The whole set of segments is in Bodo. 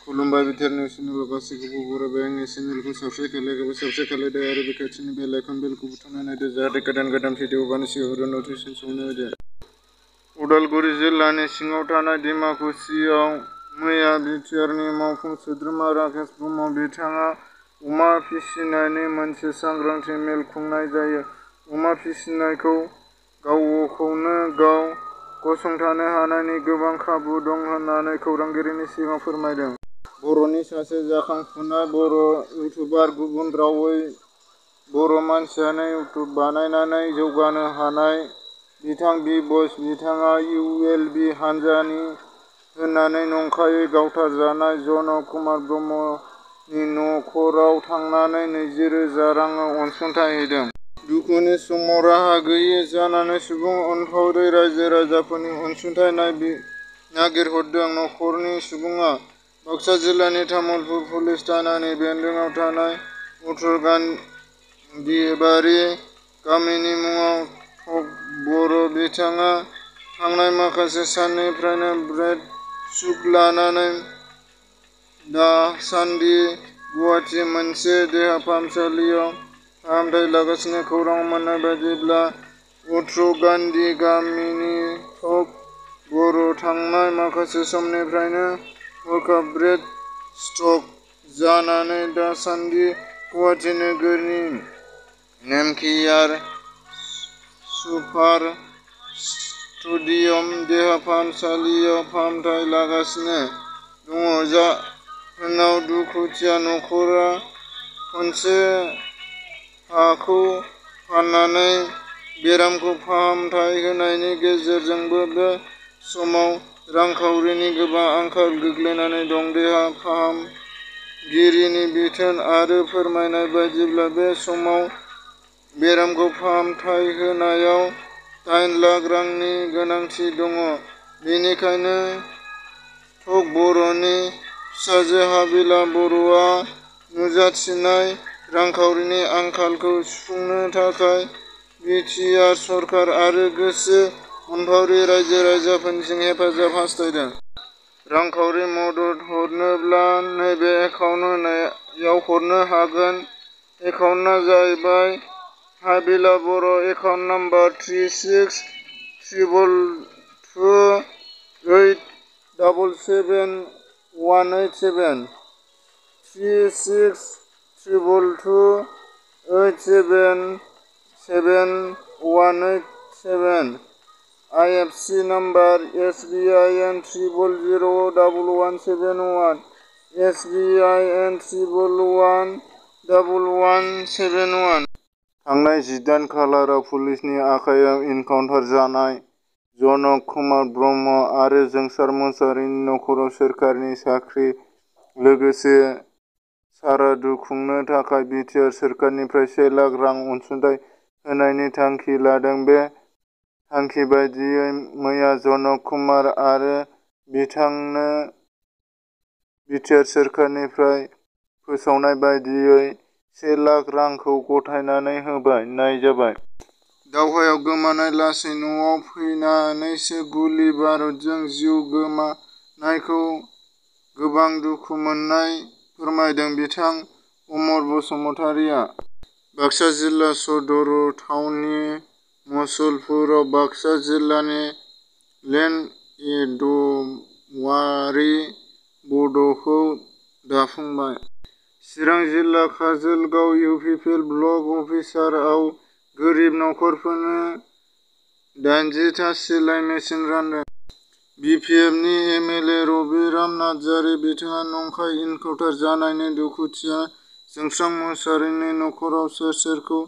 खुलुमबाय बिथांनि चेनेल गासैखौबो बरायबाय। आंनि चेनेलखौ साबस्क्राइब खालायदो आरो बे खाथिनि बेल आइकन बेलखौ बुथुमना नायदो जाहाथे गोदान भिडिअ हगारनायनि सिगां नटिफिकेसन सौहैनो होदो। उदालगुरि जिल्लानि सिङाव थानाय डिमाकुसियाव मैया बिटिआरनि मावफुं सोद्रोमा राकेश ब्रह्म बिथाङा अमा फिसिनायनि मोनसे सांग्रांथि मेल खुंनाय जायो। अमा फिसिनायखौ गावखौनो गाव गसंथानो हानायनि गोबां खाबु दं होननानै खौरांगिरिनि सिगाङाव फोरमायदों। बर'नि सासे जाखांफुनाय बर' इउटुबार। गुबुन रावै बर' मानसियानो इउटुब बानायनानै जौगानो हानाय बिथां बि बयस बिथाङा ULB हानजानि होननानै नंखायै गावथारजानाय जनक कुमार ब्रह्मनि नखराव थांनानै 20,000 रां अनसुंथाइ हैदों। दुखुनि समाव राहा गैयै जानानै सुबुं अनफावरि रायजो-राजाफोरनि अनसुंथाइ नागिरहरदों। नखरनि सुबुङा बाक्सा जिल्लानि तामुलपुर पुलिस थानानि बेन्दोंआव थानाय उत्तर गान्धीबारि गामिनि मुङाव टक बर' बिथाङा थांनाय माखासे साननिफ्रायनो ब्रेड सुग लानानै दासान्दि गुवाहाटि मोनसे देहा फाहामसालियाव फाहामथाय लागासिनो। खौरां मोननाय बायदिब्ला उत्तर गान्धी गामिनि टक बर' थांनाय माखासे समनिफ्रायनो हरखाब ब्रेड स्ट्रक जानानै दासान्दि गुवाहाटि नोगोरनि नेमकेयार सुपार स्पेसियेलिटी देहा फाहामसालियाव फाहामथाय लागासिनो दङ। जाहोनाव दुखुथिया नखरा खनसे हाखौ फाननानै बेरामखौ फाहामथाय होनायनि गेजेरजोंबो बे समाव रांखावरिनि गोबां आंखाल गोग्लैनानै दं। देहा फाहामगिरिनि बिथोन आरो फोरमायनाय बायदिब्ला बे समाव बेरामखौ फाहामथाय होनायाव 8 लाख रांनि गोनांथि दङ। बेनिखायनो टक बर'नि फिसाजो हाबिला बर'आ नुजाथिनाय रांखावरिनि आंखालखौ सुफुंनो थाखाय बिटिआर सरकार आरो गोसो अनफावरि रायजो-राजाफोरनिसिम हेफाजाब हास्थायदों। रांखावरि मदद हरनोब्ला नैबे एकाउन्ट होनायाव हरनो हागोन। एकाउन्टआ जाहैबाय हाबिला बर'। Account number 3622287187 3622287187 IFSC number SBIN 0001171 SBIN 1111171। थांनाय 18 खालाराव पुलिसनि आखायाव इनकाउन्टार जानाय जनक कुमार ब्रह्म आरो जोंसार मुसाहारिनि नखराव सोरखारनि साख्रि लोगोसे सारादु खुंनो थाखाय बिटिआर सोरखारनिफ्राय 1 लाख रां अनसुंथाइ होनायनि थांखि लादों। बे थांखि बायदियै मैया जनक कुमार आरो बिथांनो बिटिआर सोरखारनिफ्राय फोसावनाय बायदियै 1 लाख रांखौ गथायनानै होनाय जाबाय। दावहायाव गोमानाय लासै न'आव फैनानैसो गुलि बारुदजों जिउ गोमानायखौ गोबां दुखु मोननाय फोरमायदों बिथां अमर बसुमतारिया। बाक्सा जिल्ला सदर थावनि मसलपुराव बाक्सा जिल्लानि लेन्ड एडभाइजरि बर्डखौ दाफुंबाय। चिरां जिल्ला काजोलगाव UPPL ब्लक अफिसआव गोरिब नखरफोरनो 80 था सिलाइ मेसिन रानदों। BPFनि MLA रबिराम नार्जारि बिथाङा नंखाय इनकाउन्टार जानायनि दुखुथिया जोंसार मुसाहारिनि नखराव सोर सोरखौ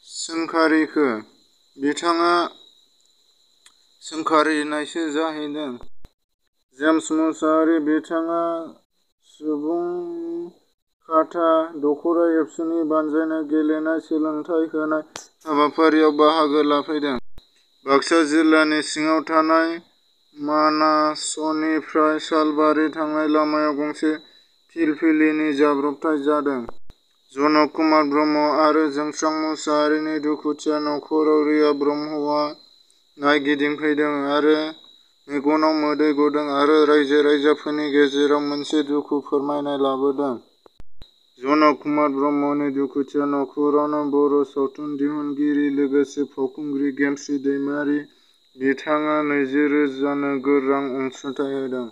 सोंखारिखो? बिथाङा सोंखारिनायसो जाहैदों। जेम्स मुसाहारि बिथाङा सुबुंखाथा दख'रा एबसुनि बानजायनाय गेलेनाय सोलोंथाइ होनाय हाबाफारियाव बाहागो लाफैदों। बाक्सा जिल्लानि सिङाव थानाय मानासनिफ्राय सालबारि थांनाय लामायाव गंसे फिलफिलिनि जाब्रबथाय जादों। जनक कुमार ब्रह्म आरो जोंसार मुसाहारिनि दुखुथिया नखराव रिया ब्रह्मआ नायगिदिंफैदों आरो मेगनाव मोदै गदों आरो रायजो-राजाफोरनि गेजेराव मोनसे दुखु फोरमायनाय लाबोदों। जनक कुमार ब्रह्मनि दुखुथिया नखरावनो बर' सावथुन दिहुनगिरि लोगोसे फावखुंग्रि गेमस्रि दैमारि बिथाङा 20,000 नोगोर रां अनसुंथाइ होदों।